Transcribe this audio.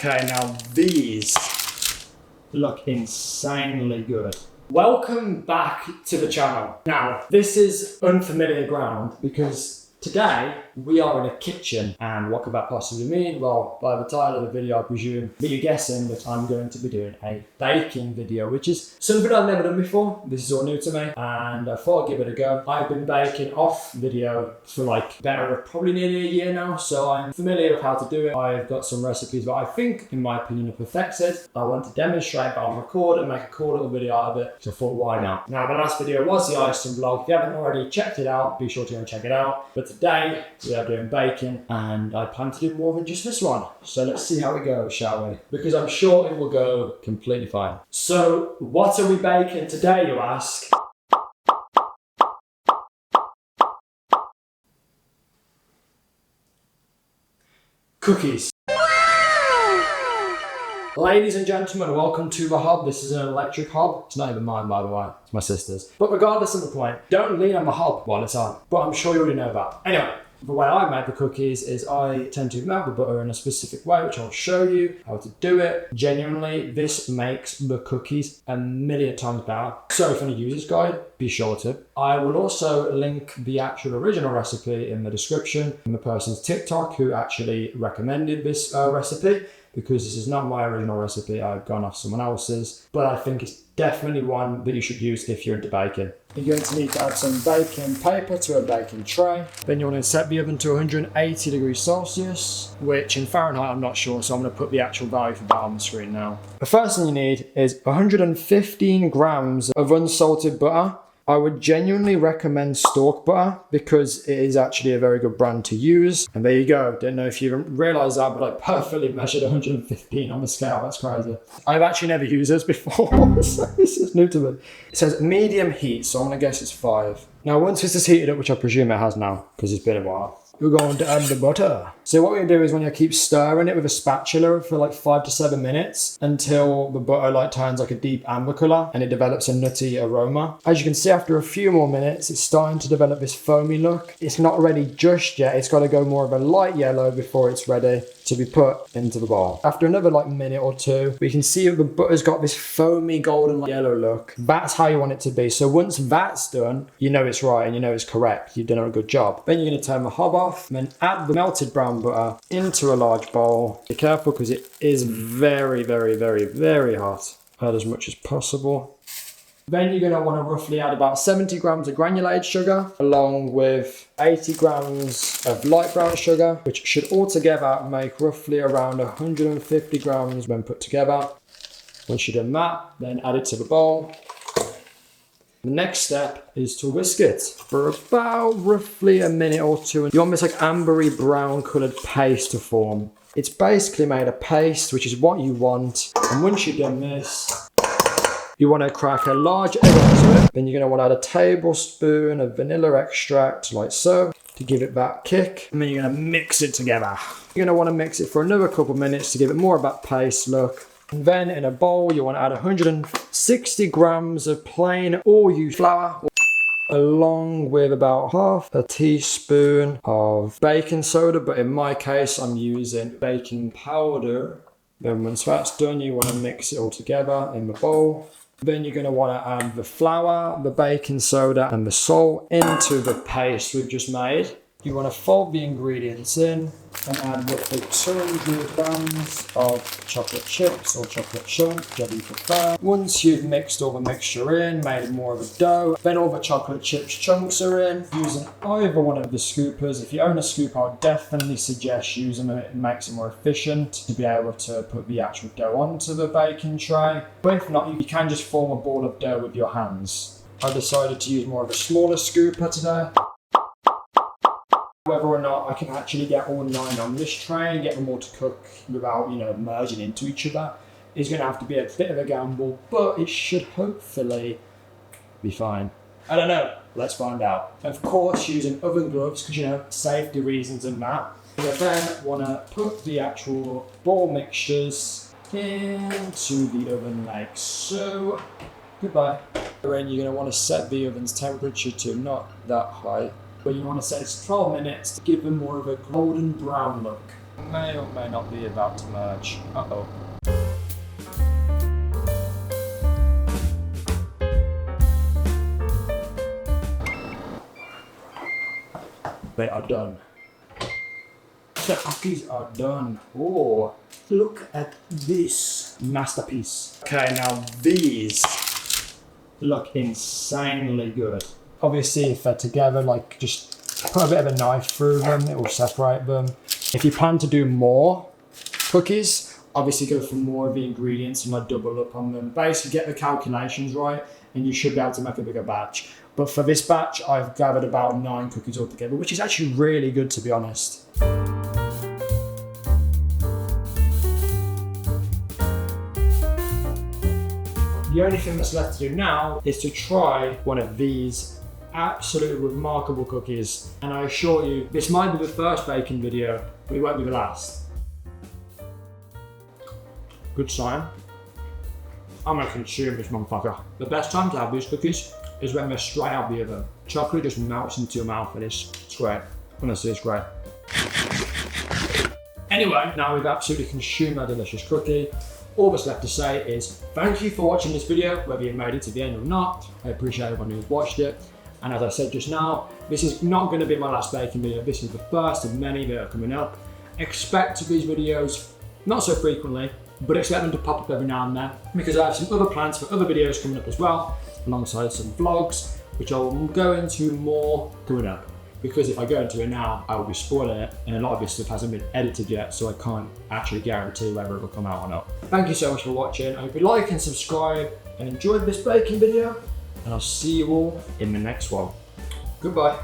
Okay, now these look insanely good. Welcome back to the channel. Now, this is unfamiliar ground because today we are in a kitchen, and what could that possibly mean? Well, by the title of the video, I presume that you're guessing that I'm going to be doing a baking video, which is something I've never done before. This is all new to me, and I thought I'd give it a go. I've been baking off video for probably nearly a year now, so I'm familiar with how to do it. I've got some recipes that I think, in my opinion, are perfected. I want to demonstrate, but I'll record and make a cool little video out of it, so I thought, why not? Now, the last video was the icing vlog. If you haven't already checked it out, be sure to go and check it out. But today, we are doing baking, and I plan to do more than just this one. So let's see how it goes, shall we? Because I'm sure it will go completely fine. So, what are we baking today, you ask? Cookies. Ladies and gentlemen, welcome to the hob. This is an electric hob. It's not even mine, by the way. It's my sister's. But regardless of the point, don't lean on the hob while it's on. But I'm sure you already know that. Anyway, the way I make the cookies is I tend to melt the butter in a specific way, which I'll show you how to do it. Genuinely, this makes the cookies a million times better. So if you want a user's guide, be sure to. I will also link the actual original recipe in the description from the person's TikTok who actually recommended this recipe, because this is not my original recipe. I've gone off someone else's, but I think it's definitely one that you should use if you're into baking. You're going to need to add some baking paper to a baking tray. Then you want to set the oven to 180 degrees Celsius, which in Fahrenheit I'm not sure, so I'm going to put the actual value for that on the screen now. The first thing you need is 115 grams of unsalted butter. I would genuinely recommend Stork butter because it is actually a very good brand to use. And there you go. Don't know if you realised that, but I perfectly measured 115 on the scale. That's crazy. I've actually never used this before, so this is new to me. It says medium heat, so I'm going to guess it's 5. Now, once this is heated up, which I presume it has now because it's been a while, we're going to add the butter. So what we're going to do is we're going to keep stirring it with a spatula for like 5 to 7 minutes until the butter turns like a deep amber colour and it develops a nutty aroma. As you can see, after a few more minutes, it's starting to develop this foamy look. It's not ready just yet. It's got to go more of a light yellow before it's ready to be put into the bowl. After another minute or two, we can see that the butter's got this foamy golden yellow look. That's how you want it to be. So once that's done, you know it's right and you know it's correct. You've done a good job. Then you're going to turn the hob off and then add the melted brown butter into a large bowl. Be careful because it is very, very, very, very hot. Add as much as possible. Then you're going to want to roughly add about 70 grams of granulated sugar along with 80 grams of light brown sugar, which should altogether make roughly around 150 grams when put together. Once you've done that, then add it to the bowl. The next step is to whisk it for about roughly a minute or two. You want this ambery brown coloured paste to form. It's basically made of paste, which is what you want. And once you've done this, you want to crack a large egg onto it. Then you're going to want to add a tablespoon of vanilla extract, like so, to give it that kick. And then you're going to mix it together. You're going to want to mix it for another couple minutes to give it more of that paste look. And then in a bowl, you want to add 160 grams of plain all-use flour, along with about half a teaspoon of baking soda, but in my case, I'm using baking powder. Then once that's done, you want to mix it all together in the bowl. Then you're going to want to add the flour, the baking soda, and the salt into the paste we've just made. You want to fold the ingredients in and add roughly 200 grams of chocolate chips or chocolate chunk, whichever you prefer. Once you've mixed all the mixture in, made more of a dough, then all the chocolate chips chunks are in. Using either one of the scoopers. If you own a scooper, I would definitely suggest using it. It makes it more efficient to be able to put the actual dough onto the baking tray. But if not, you can just form a ball of dough with your hands. I decided to use more of a smaller scooper today. Whether or not I can actually get all 9 on this tray and get them all to cook without, merging into each other is going to have to be a bit of a gamble, but it should hopefully be fine. I don't know. Let's find out. Of course, using oven gloves because, safety reasons and that. I then want to put the actual ball mixtures into the oven like so. Goodbye. Then you're going to want to set the oven's temperature to not that high. But you want to set it to 12 minutes to give them more of a golden brown look. May or may not be about to merge. Uh-oh. They are done. The cookies are done. Oh, look at this masterpiece. Okay, now these look insanely good. Obviously, if they're together, like just put a bit of a knife through them, it will separate them. If you plan to do more cookies, obviously go for more of the ingredients and like double up on them. Basically get the calculations right and you should be able to make a bigger batch. But for this batch, I've gathered about 9 cookies altogether, which is actually really good, to be honest. The only thing that's left to do now is to try one of these absolutely remarkable cookies. And I assure you, this might be the first baking video, but it won't be the last. Good sign. I'm gonna consume this motherfucker. The best time to have these cookies is when they're straight out of the oven. Chocolate just melts into your mouth and it's great. Honestly, it's great. Anyway, now we've absolutely consumed our delicious cookie. All that's left to say is thank you for watching this video, whether you made it to the end or not. I appreciate everyone who's watched it. And as I said just now, this is not going to be my last baking video. This is the first of many that are coming up. Expect these videos, not so frequently, but expect them to pop up every now and then, because I have some other plans for other videos coming up as well, alongside some vlogs, which I will go into more coming up. Because if I go into it now, I will be spoiling it, and a lot of this stuff hasn't been edited yet, so I can't actually guarantee whether it will come out or not. Thank you so much for watching. I hope you like and subscribe and enjoyed this baking video, and I'll see you all in the next one. Goodbye.